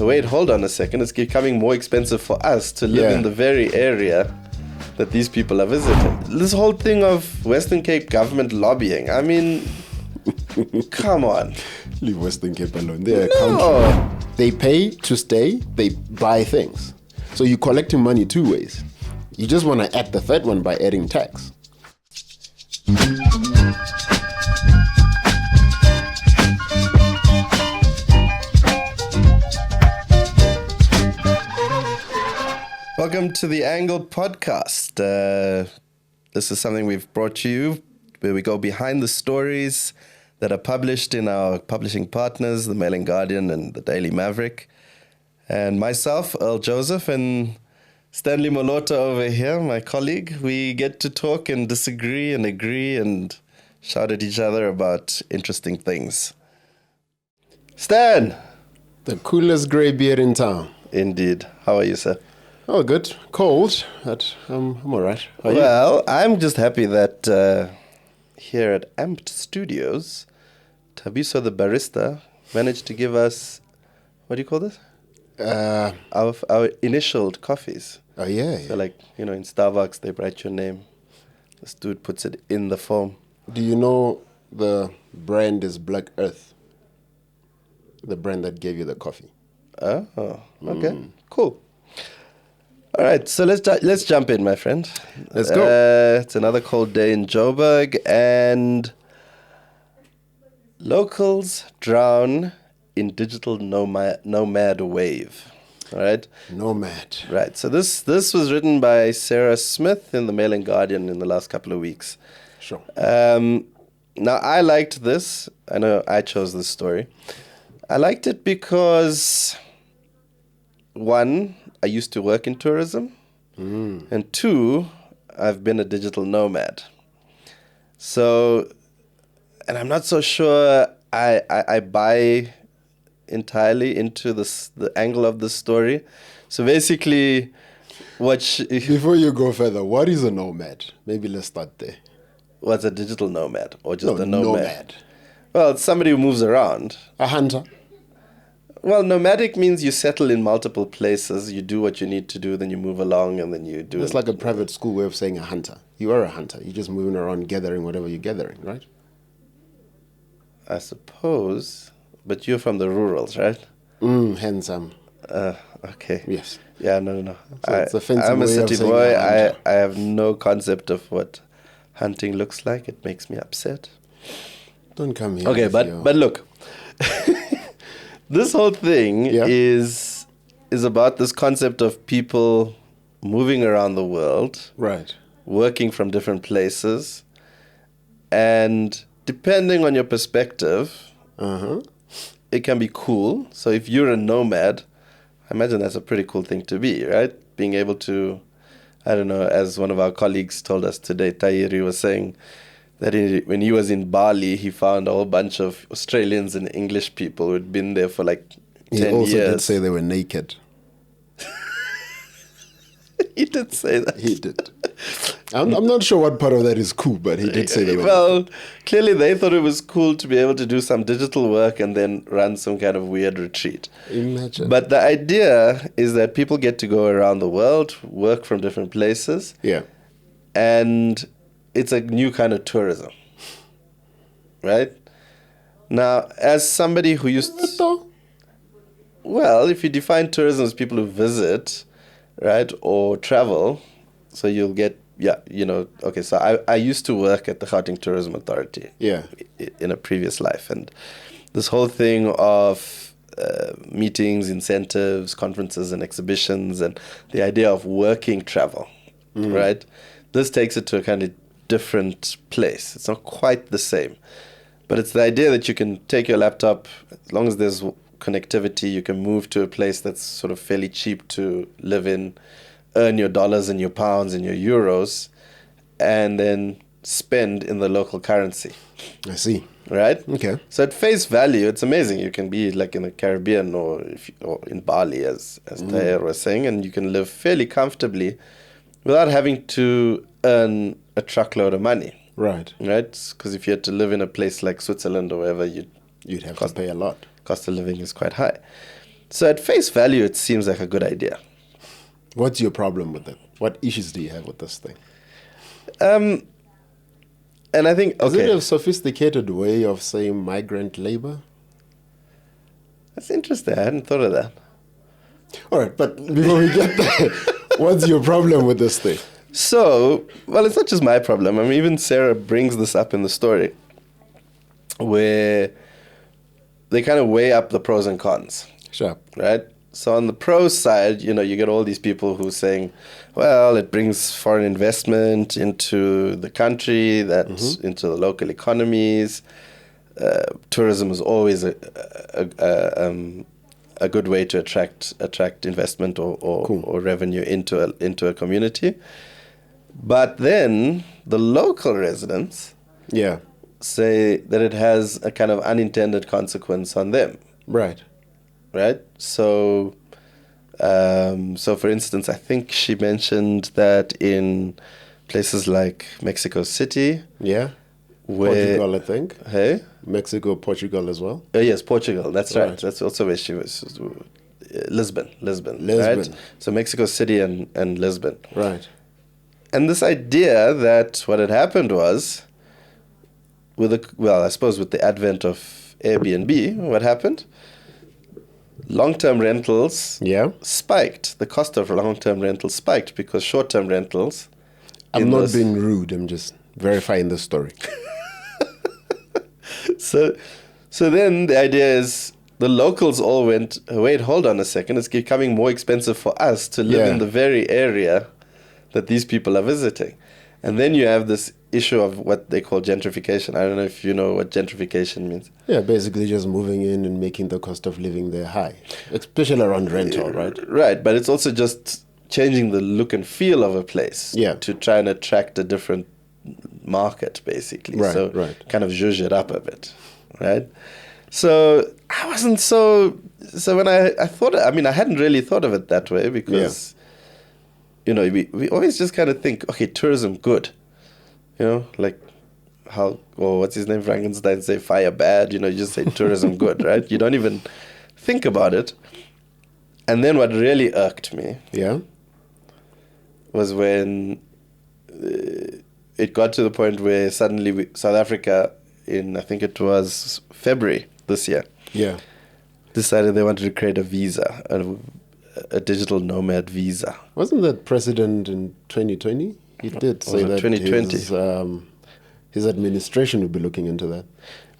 wait, hold on a second. It's becoming more expensive for us to live in the very area that these people are visiting. This whole thing of Western Cape government lobbying. I mean, come on. Leave Western Cape alone. They're a country. They pay to stay. They buy things. So you're collecting money two ways. You just want to add the third one by adding tax. Welcome to the Angle Podcast. This is something we've brought to you where we go behind the stories that are published in our publishing partners, the Mail and Guardian and the Daily Maverick. And myself, Earl Joseph, and Stanley Moloto over here, my colleague, we get to talk and disagree and agree and shout at each other about interesting things. Stan! The coolest grey beard in town. Indeed. How are you, sir? Oh, good. Cold, but I'm all right. How are you? Well, I'm just happy that here at Amped Studios, Tabiso the barista managed to give us, what do you call this? Our initialed coffees. Oh, yeah. So like, in Starbucks, they write your name. This dude puts it in the foam. Do you know the brand is Black Earth? The brand that gave you the coffee. Oh, okay. Cool. All right, so let's jump in, my friend. Let's go. It's another cold day in Joburg, and locals drown in digital nomad wave. All right? Nomad. Right, so this was written by Sarah Smith in the Mail and Guardian in the last couple of weeks. Sure. Now, I liked this. I know I chose this story. I liked it because, one, I used to work in tourism, and two, I've been a digital nomad. So, and I'm not so sure I buy entirely into the angle of this story. So basically, Before you go further, what is a nomad? Maybe let's start there. what's a digital nomad or just a nomad? Nomad. Well, it's somebody who moves around. A hunter. Well, nomadic means you settle in multiple places, you do what you need to do, then you move along, and then you do... It's like a private school way of saying a hunter. You are a hunter. You're just moving around gathering whatever you're gathering, right? I suppose, but you're from the rurals, right? Hence Okay. yes. Yeah, no. So it's a fancy I'm a way of city saying boy. a hunter. I have no concept of what hunting looks like. It makes me upset. Don't come here. Okay, with but your- look. This whole thing is about this concept of people moving around the world, Right. working from different places, and depending on your perspective, it can be cool. So if you're a nomad, I imagine that's a pretty cool thing to be, right? Being able to, I don't know, as one of our colleagues told us today, Tahiri was saying that when he was in Bali, he found a whole bunch of Australians and English people who had been there for like 10 years. He also did say they were naked. He did say that. He did. I'm not sure what part of that is cool, but he did say they were Well, clearly they thought it was cool to be able to do some digital work and then run some kind of weird retreat. Imagine. But the idea is that people get to go around the world, work from different places, Yeah. and it's a new kind of tourism, right? Now, as somebody who used to... Well, if you define tourism as people who visit, right, or travel, so you'll get, okay, so I used to work at the Gauteng Tourism Authority in a previous life, and this whole thing of meetings, incentives, conferences, and exhibitions, and the idea of working travel, right? This takes it to a kind of different place. It's not quite the same, but it's the idea that you can take your laptop, as long as there's connectivity, you can move to a place that's sort of fairly cheap to live in, earn your dollars and your pounds and your euros, and then spend in the local currency. I see. Right? Okay. So at face value, it's amazing. You can be like in the Caribbean or in Bali, as Tahir was saying, and you can live fairly comfortably without having to earn a truckload of money. Right. Right? Because if you had to live in a place like Switzerland or wherever, you'd have to pay a lot. Cost of living is quite high. So at face value, it seems like a good idea. What's your problem with it? What issues do you have with this thing? And I think, Is okay, it a sophisticated way of saying migrant labor? that's interesting. I hadn't thought of that. All right, but before we get there, what's your problem with this thing? So, well, it's not just my problem. I mean, even Sarah brings this up in the story, where they kind of weigh up the pros and cons, Sure. right? So on the pro side, you know, you get all these people who are saying, well, it brings foreign investment into the country, into the local economies. Tourism is always a good way to attract investment or revenue into a community. But then the local residents say that it has a kind of unintended consequence on them. Right. Right? So, for instance, I think she mentioned that in places like Mexico City. Yeah. Where, Portugal, I think. Hey? Mexico, Portugal as well. Oh, yes, Portugal. That's right. That's also where she was. Lisbon. Right? So Mexico City and Lisbon. Right. And this idea that what had happened was, I suppose with the advent of Airbnb, what happened? Long-term rentals spiked. The cost of long-term rentals spiked because short-term rentals... I'm not being rude. I'm just verifying the story. So then the idea is the locals all went, wait, hold on a second. It's becoming more expensive for us to live in the very area that these people are visiting. And then you have this issue of what they call gentrification. I don't know if you know what gentrification means. Yeah, basically just moving in and making the cost of living there high, especially around rental, right? Right, but it's also just changing the look and feel of a place to try and attract a different market, basically. Right. Kind of zhuzh it up a bit, right? So I wasn't so when I thought, I mean, I hadn't really thought of it that way because... You know, we always just kind of think, okay, tourism, good. You know, like what's his name, Frankenstein, say fire bad. You know, you just say tourism, good, right? You don't even think about it. And then what really irked me was when it got to the point where suddenly South Africa, in I think it was February this year, decided they wanted to create a visa, a digital nomad visa. Wasn't that president in 2020? He did say that 2020. His administration would be looking into that.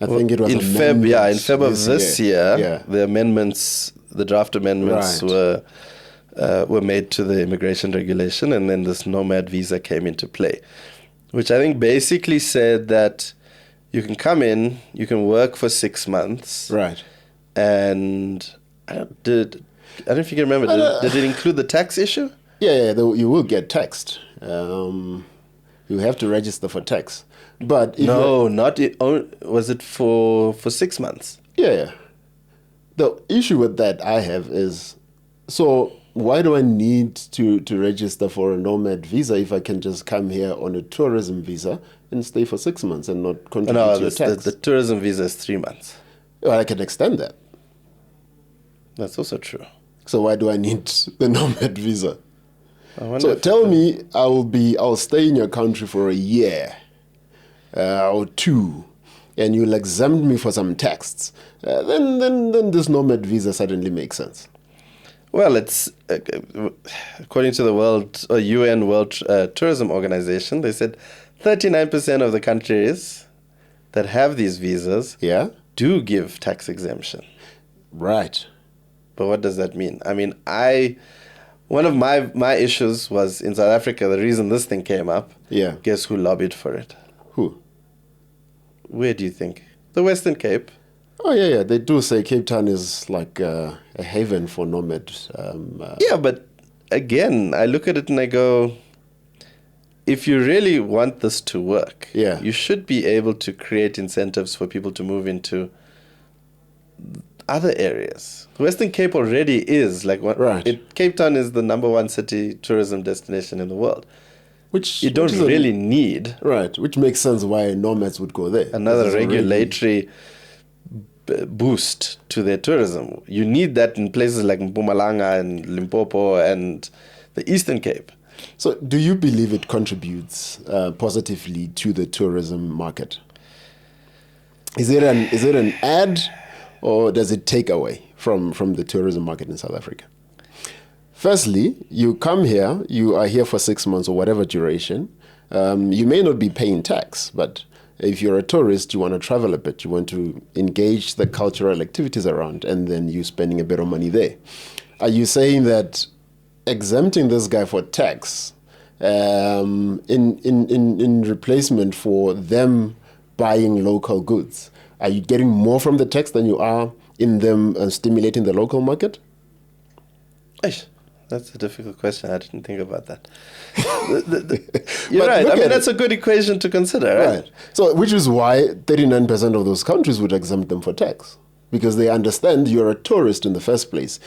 I think it was in Feb of this year. The amendments, the draft amendments were made to the immigration regulation, and then this nomad visa came into play, which I think basically said that you can come in, you can work for 6 months, and I don't know if you can remember. Did it include the tax issue? Yeah, you will get taxed. You have to register for tax. But was it for 6 months? Yeah. The issue with that I have is, so why do I need to register for a nomad visa if I can just come here on a tourism visa and stay for 6 months and not contribute to your tax? The tourism visa is 3 months. Well, I can extend that. That's also true. So why do I need the nomad visa? So tell me, I'll stay in your country for a year or 2, and you'll exempt me for some taxes. Then this nomad visa suddenly makes sense. Well, it's according to the UN World Tourism Organization, they said 39% of the countries that have these visas do give tax exemption. Right. But what does that mean? I mean, one of my issues was in South Africa, the reason this thing came up, guess who lobbied for it? Who? Where do you think? The Western Cape. Oh, yeah. They do say Cape Town is like a haven for nomads. But again, I look at it and I go, if you really want this to work, you should be able to create incentives for people to move into other areas. The Western Cape already is Cape Town is the #1 city tourism destination in the world, which you don't really need. Right, which makes sense why nomads would go there. Another regulatory boost to their tourism. You need that in places like Mpumalanga and Limpopo and the Eastern Cape. So do you believe it contributes positively to the tourism market? Is it an add, or does it take away from the tourism market in South Africa? Firstly, you come here, you are here for 6 months or whatever duration. You may not be paying tax, but if you're a tourist, you want to travel a bit, you want to engage the cultural activities around, and then you're spending a bit of money there. Are you saying that exempting this guy for tax in replacement for them buying local goods, are you getting more from the tax than you are in them stimulating the local market? That's a difficult question. I didn't think about that. You're right. I mean, that's a good equation to consider, right? So, which is why 39% of those countries would exempt them for tax, because they understand you're a tourist in the first place.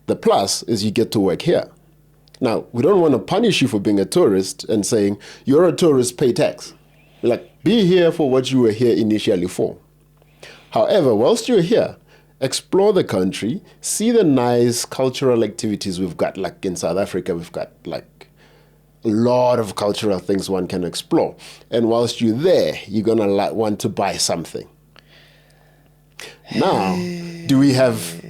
The plus is you get to work here. Now, we don't want to punish you for being a tourist and saying, you're a tourist, pay tax. Like, be here for what you were here initially for. However, whilst you're here, explore the country, see the nice cultural activities we've got. Like in South Africa, we've got like a lot of cultural things one can explore. And whilst you're there, you're going to want to buy something. Now, do we have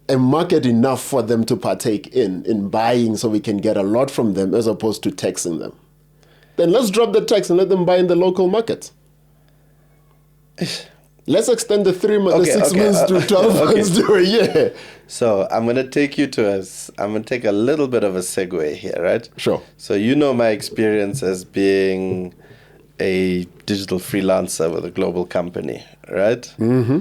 a market enough for them to partake in buying so we can get a lot from them as opposed to taxing them? Then let's drop the tax and let them buy in the local market. Let's extend the 6 months to 12 months to a year. So I'm going to take you I'm going to take a little bit of a segue here, right? Sure. So you know my experience as being a digital freelancer with a global company, right? Mm-hmm.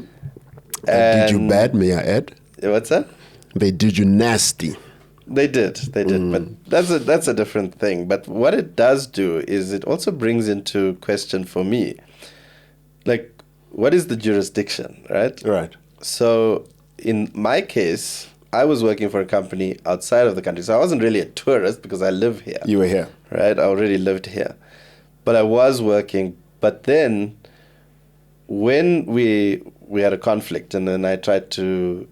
Did you bad, may I add? What's that? They did you nasty. They did. But that's a different thing. But what it does do is it also brings into question for me, like, what is the jurisdiction, right? Right. So in my case, I was working for a company outside of the country. So I wasn't really a tourist because I live here. You were here. Right? I already lived here. But I was working. But then when we had a conflict and then I tried to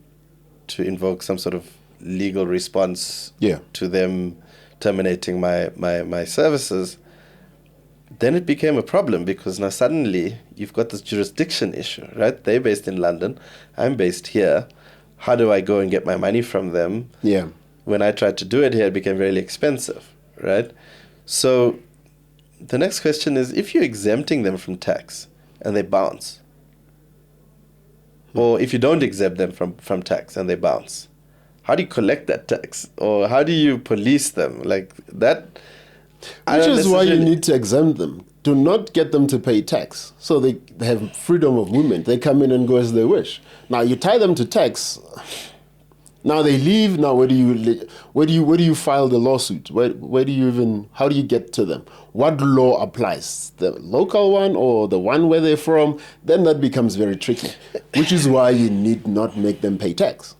invoke some sort of legal response to them terminating my services, then it became a problem because now suddenly you've got this jurisdiction issue, right? They're based in London. I'm based here. How do I go and get my money from them? Yeah. When I tried to do it here, it became really expensive, right? So the next question is, if you're exempting them from tax and they bounce, or if you don't exempt them from tax and they bounce, how do you collect that tax? Or how do you police them? Like that... Which is why you need to exempt them. Do not get them to pay tax. So they have freedom of movement. They come in and go as they wish. Now you tie them to tax. Now they leave. Now where do you file the lawsuit? Where do you even, how do you get to them? What law applies? The local one or the one where they're from? Then that becomes very tricky. Which is why you need not make them pay tax.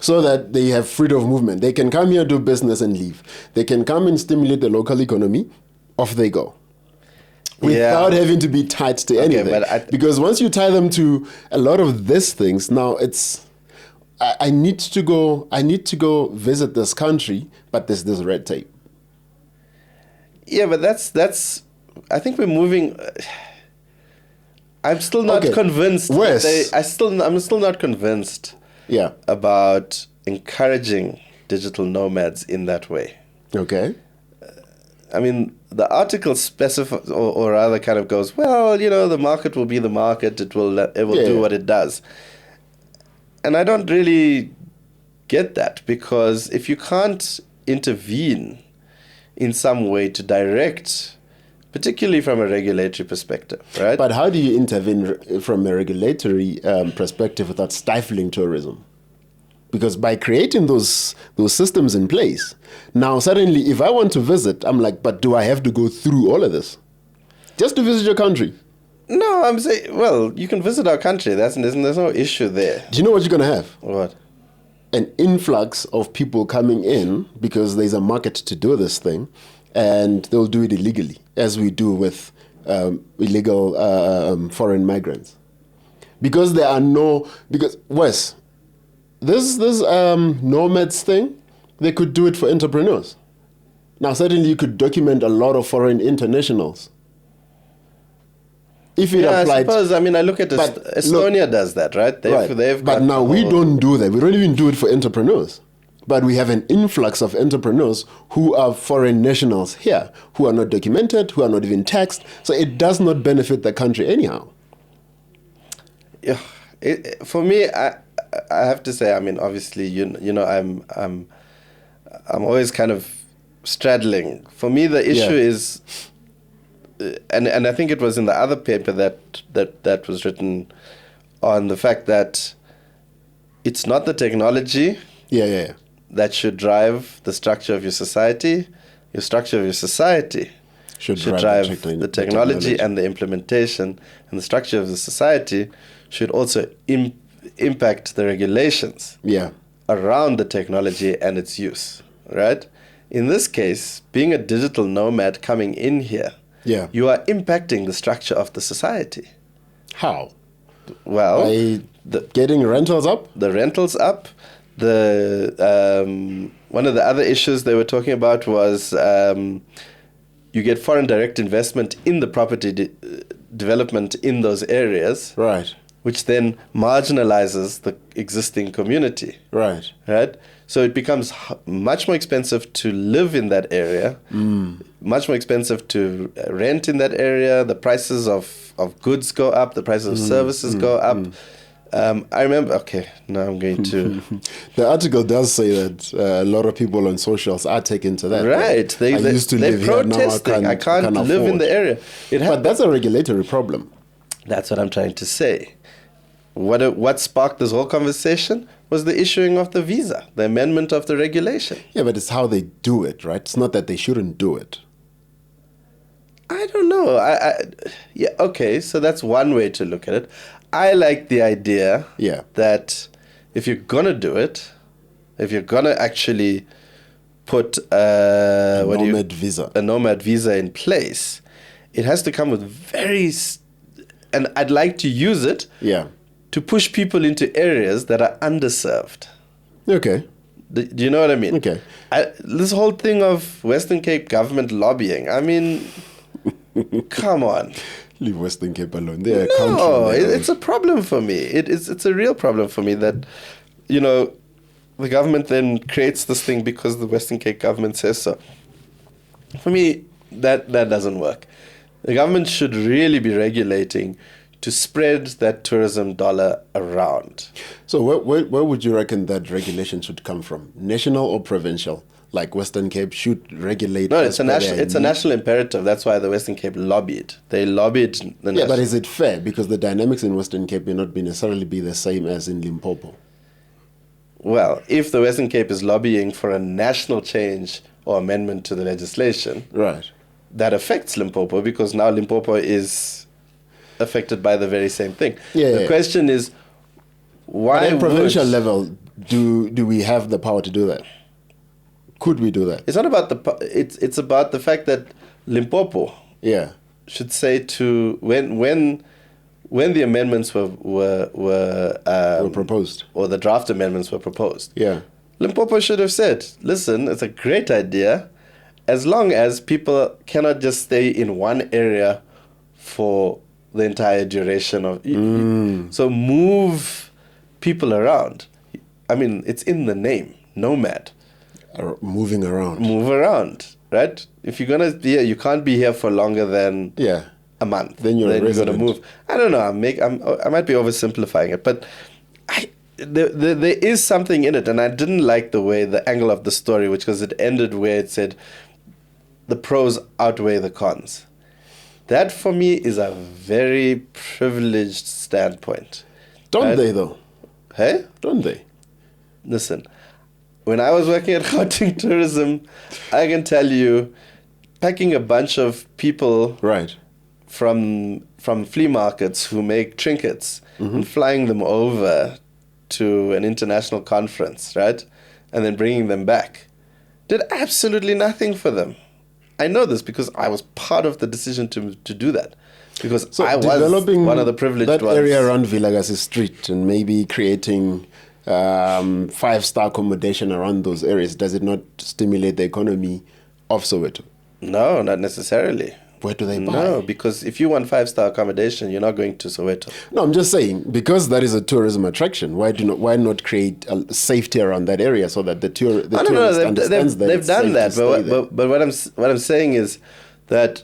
So that they have freedom of movement. They can come here, do business, and leave. They can come and stimulate the local economy. Off they go. Without having to be tied to anything. Because once you tie them to a lot of these things, now it's, I need to go visit this country, but there's this red tape. Yeah, but that's. I think we're moving. I'm still not convinced. I'm still not convinced. Yeah. About encouraging digital nomads in that way. Okay. I mean, the article specifies, or rather kind of goes, well, the market will be the market. It will do what it does. And I don't really get that, because if you can't intervene in some way to direct, particularly from a regulatory perspective, right? But how do you intervene from a regulatory perspective without stifling tourism? Because by creating those systems in place, now suddenly if I want to visit, I'm like, but do I have to go through all of this just to visit your country? No, I'm saying, well, you can visit our country. There's no issue there. Do you know what you're going to have? What? An influx of people coming in because there's a market to do this thing, and they'll do it illegally, as we do with illegal foreign migrants. Because there are because Wes, this nomads thing, they could do it for entrepreneurs. Now, certainly you could document a lot of foreign internationals. If it applied, I suppose. I mean, I look at Estonia does that, right? They've but now we don't do that. We don't even do it for entrepreneurs. But we have an influx of entrepreneurs who are foreign nationals here, who are not documented, who are not even taxed. So it does not benefit the country anyhow. Yeah, for me, I have to say, I mean, obviously, you know, I'm always kind of straddling. For me, the issue is, and I think it was in the other paper that was written on the fact that it's not the technology that should drive the structure of your society. Your structure of your society should drive the technology and the implementation, and the structure of the society should also impact the regulations around the technology and its use, right? In this case, being a digital nomad coming in here, you are impacting the structure of the society. How? Well, getting rentals up? The rentals up. One of the other issues they were talking about was you get foreign direct investment in the property development in those areas. Right. Which then marginalizes the existing community. Right. Right? So it becomes much more expensive to live in that area, much more expensive to rent in that area. The prices of goods go up, the prices of services go up. I remember, now I'm going to... The article does say that a lot of people on socials are taken to that. Right. They used to live here, now I can't live in the area. But that's a regulatory problem. That's what I'm trying to say. What sparked this whole conversation was the issuing of the visa, the amendment of the regulation. Yeah, but it's how they do it, right? It's not that they shouldn't do it. I don't know. So that's one way to look at it. I like the idea that if you're going to do it, if you're going to actually put a nomad visa in place, it has to come with and I'd like to use it to push people into areas that are underserved. Okay. Do you know what I mean? Okay. This whole thing of Western Cape government lobbying, I mean, come on. Leave Western Cape alone. It's a problem for me. It's a real problem for me that, you know, the government then creates this thing because the Western Cape government says so. For me, that doesn't work. The government should really be regulating to spread that tourism dollar around. So where would you reckon that regulation should come from? National or provincial? Like Western Cape should regulate... No, it's a national imperative. That's why the Western Cape lobbied. They lobbied the Yeah, but is it fair? Because the dynamics in Western Cape may not necessarily be the same as in Limpopo. Well, if the Western Cape is lobbying for a national change or amendment to the legislation... Right. That affects Limpopo because now Limpopo is affected by the very same thing. The question is, why at a provincial level do we have the power to do that? Could we do that? It's not about it's about the fact that Limpopo should say to when the amendments were proposed, or the draft amendments were proposed. Limpopo should have said, listen, it's a great idea, as long as people cannot just stay in one area for the entire duration of... So move people around. I mean, it's in the name, nomad. Moving around. Move around, right? If you're going to be here, you can't be here for longer than a month. Then you're going to move. I don't know, I might be oversimplifying it, but there is something in it, and I didn't like the way, the angle of the story, because it ended where it said, the pros outweigh the cons. That, for me, is a very privileged standpoint. Don't they, though? Hey? Don't they? Listen, when I was working at Gauteng Tourism, I can tell you, packing a bunch of people from flea markets who make trinkets and flying them over to an international conference, right? And then bringing them back, did absolutely nothing for them. I know this because I was part of the decision to do that. Because So I was developing one of the privileged that ones. area around Vilagasi Street and maybe creating 5-star accommodation around those areas, does it not stimulate the economy of Soweto? No, not necessarily. Where do they buy? No, because if you want 5-star accommodation, you're not going to Soweto. No, I'm just saying, because that is a tourism attraction, why not create a safety around that area so that the tourist understands that they've it's done safe that. to stay there? But what I'm saying is that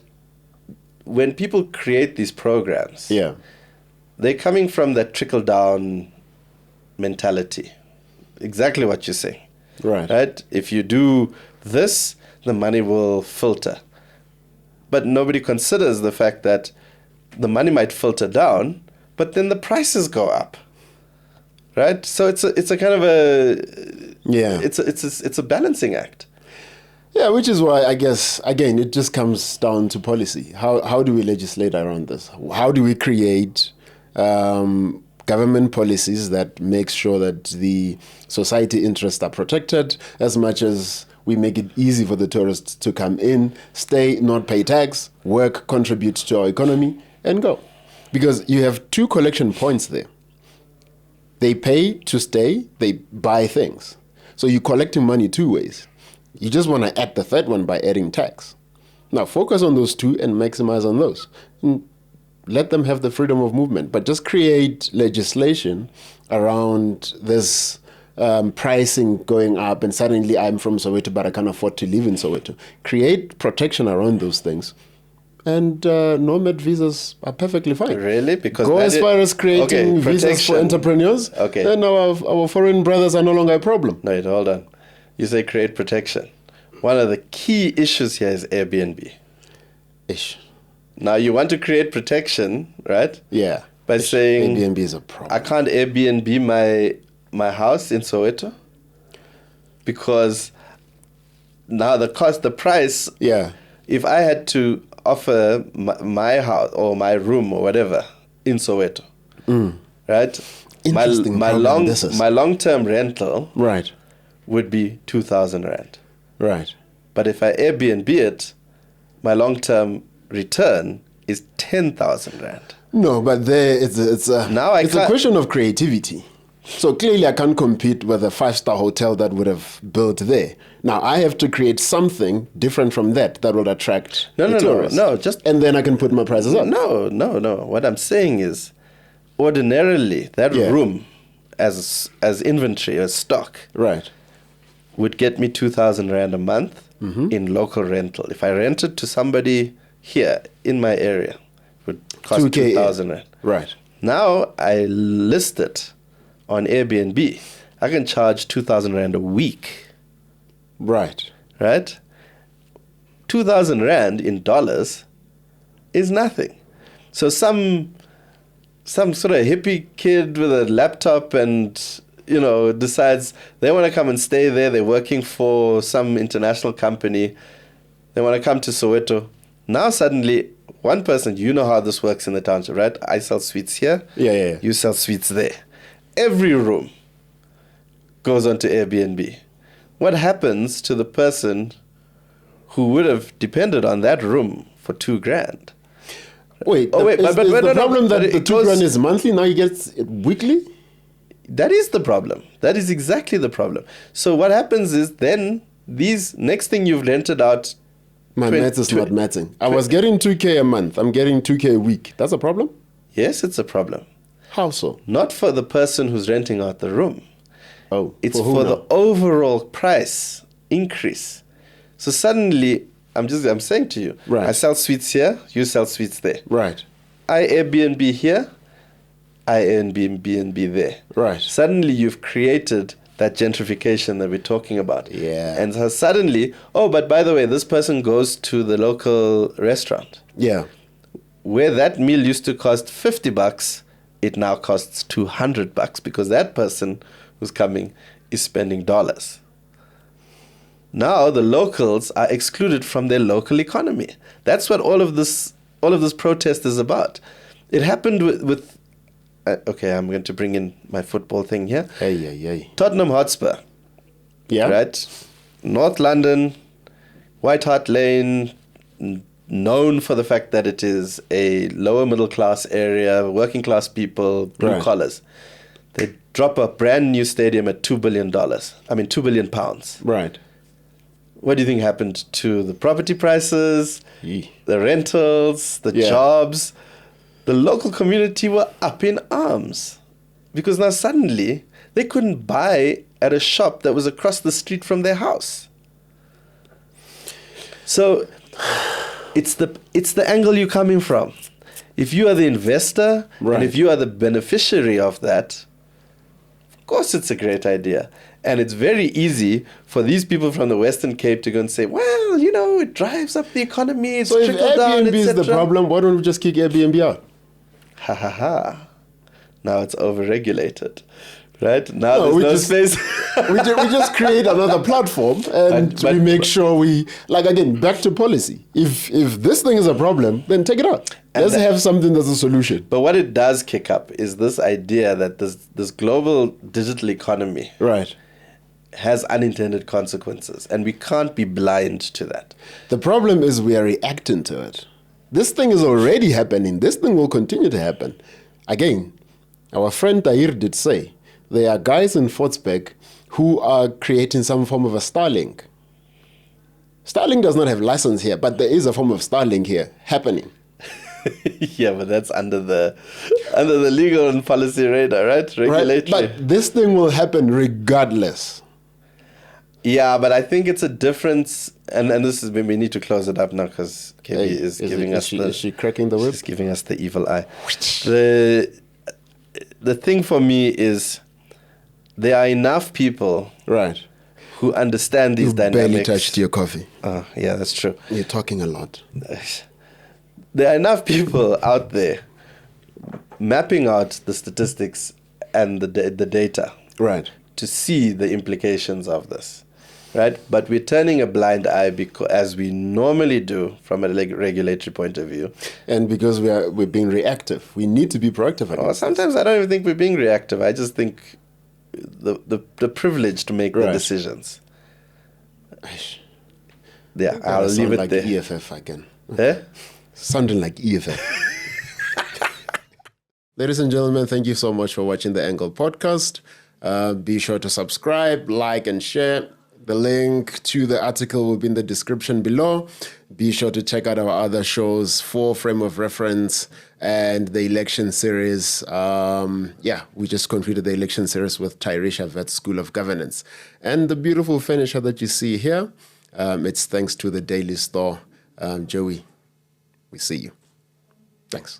when people create these programs, Yeah. they're coming from that trickle down mentality. Exactly what you're saying. Right. Right? If you do this, the money will filter. But nobody considers the fact that the money might filter down, but then the prices go up. Right? So it's a kind of it's a balancing act. Yeah, which is why I guess, again, it just comes down to policy. How do we legislate around this? How do we create government policies that make sure that the society interests are protected as much as we make it easy for the tourists to come in, stay, not pay tax, work, contribute to our economy, and go. Because you have 2 collection points there. They pay to stay, they buy things. So you're collecting money 2 ways. You just want to add the third one by adding tax. Now focus on those 2 and maximize on those. And let them have the freedom of movement, but just create legislation around this pricing going up and suddenly I'm from Soweto but I can't afford to live in Soweto. Create protection around those things. And Nomad visas are perfectly fine. Really? Because go as far as creating visas for entrepreneurs. Okay. Then our foreign brothers are no longer a problem. No, hold on. You say create protection. One of the key issues here is Airbnb. Ish. Now you want to create protection, right? Yeah. By saying Airbnb is a problem. I can't Airbnb my house in Soweto because now the price. Yeah. If I had to offer my house or my room or whatever in Soweto, right? Interesting My long-term rental, right, would be 2,000 rand. Right. But if I Airbnb it, my long-term return is 10,000 rand. No, but there it's a question of creativity. So clearly I can't compete with a 5-star hotel that would have built there. Now I have to create something different from that will attract tourists. No, and then I can put my prices up. No. What I'm saying is, ordinarily that room as inventory, as stock, right, would get me 2,000 rand a month in local rental. If I rented to somebody here in my area, it would cost 2,000 rand. Right. Now I list it on Airbnb. I can charge 2,000 rand a week. Right. Right? 2,000 rand in dollars is nothing. So some sort of hippie kid with a laptop and decides they want to come and stay there. They're working for some international company. They want to come to Soweto. Now suddenly, one person, you know how this works in the township, right? I sell sweets here. Yeah. You sell sweets there. Every room goes onto Airbnb. What happens to the person who would have depended on that room for 2 grand? Wait, the problem that the 2 grand is monthly, now he gets it weekly? That is the problem. That is exactly the problem. So what happens is then these next thing you've rented out. My math is not matching. I was getting 2K a month. I'm getting 2K a week. That's a problem? Yes, it's a problem. How so? Not for the person who's renting out the room. Oh, it's for the overall price increase. So suddenly, I'm saying to you, right. I sell sweets here, you sell sweets there. Right. I Airbnb here, I Airbnb there. Right. Suddenly you've created that gentrification that we're talking about. Yeah. And so suddenly, but by the way, this person goes to the local restaurant. Yeah. Where that meal used to cost $50, it now costs $200 because that person who's coming is spending dollars. Now the locals are excluded from their local economy. That's what all of this protest is about. It happened with okay, I'm going to bring in my football thing here. Hey. Tottenham Hotspur. Yeah. Right? North London, White Hart Lane, known for the fact that it is a lower middle class area, working class people, blue collars. They drop a brand new stadium at $2 billion. £2 billion. Right. What do you think happened to the property prices, the rentals, the jobs? The local community were up in arms because now suddenly they couldn't buy at a shop that was across the street from their house. So it's the angle you're coming from. If you are the investor and if you are the beneficiary of that, of course it's a great idea. And it's very easy for these people from the Western Cape to go and say, well, it drives up the economy, it's so trickle down, if Airbnb is the problem, why don't we just kick Airbnb out? Ha ha ha. Now it's overregulated. Right? Now there's no space. we just create another platform and we make sure again, back to policy. If this thing is a problem, then take it out. Let's have something that's a solution. But what it does kick up is this idea that this global digital economy has unintended consequences, and we can't be blind to that. The problem is we are reacting to it. This thing is already happening. This thing will continue to happen. Again, our friend Tahir did say, there are guys in Fortsburg who are creating some form of a Starlink. Starlink does not have license here, but there is a form of Starlink here happening. Yeah, but that's under the legal and policy radar, right? Regulatory. But this thing will happen regardless. Yeah, but I think it's a difference, and this is when we need to close it up now because KB is giving us is she cracking the whip? She's giving us the evil eye. The thing for me is there are enough people who understand these dynamics. You barely touched your coffee. Oh, yeah, that's true. You're talking a lot. There are enough people out there mapping out the statistics and the data to see the implications of this. Right? But we're turning a blind eye as we normally do from a regulatory point of view. And because we're being reactive. We need to be proactive. Sometimes I don't even think we're being reactive. I just think the privilege to make the decisions. Yeah, I'll leave it there. EFF again. Eh? Sounding like EFF. Ladies and gentlemen, thank you so much for watching the Angle podcast. Be sure to subscribe, like, and share. The link to the article will be in the description below. Be sure to check out our other shows for Frame of Reference and the election series. We just concluded the election series with Tyrisha Vet School of Governance. And the beautiful finisher that you see here, it's thanks to the Daily Store. Joey, we see you. Thanks.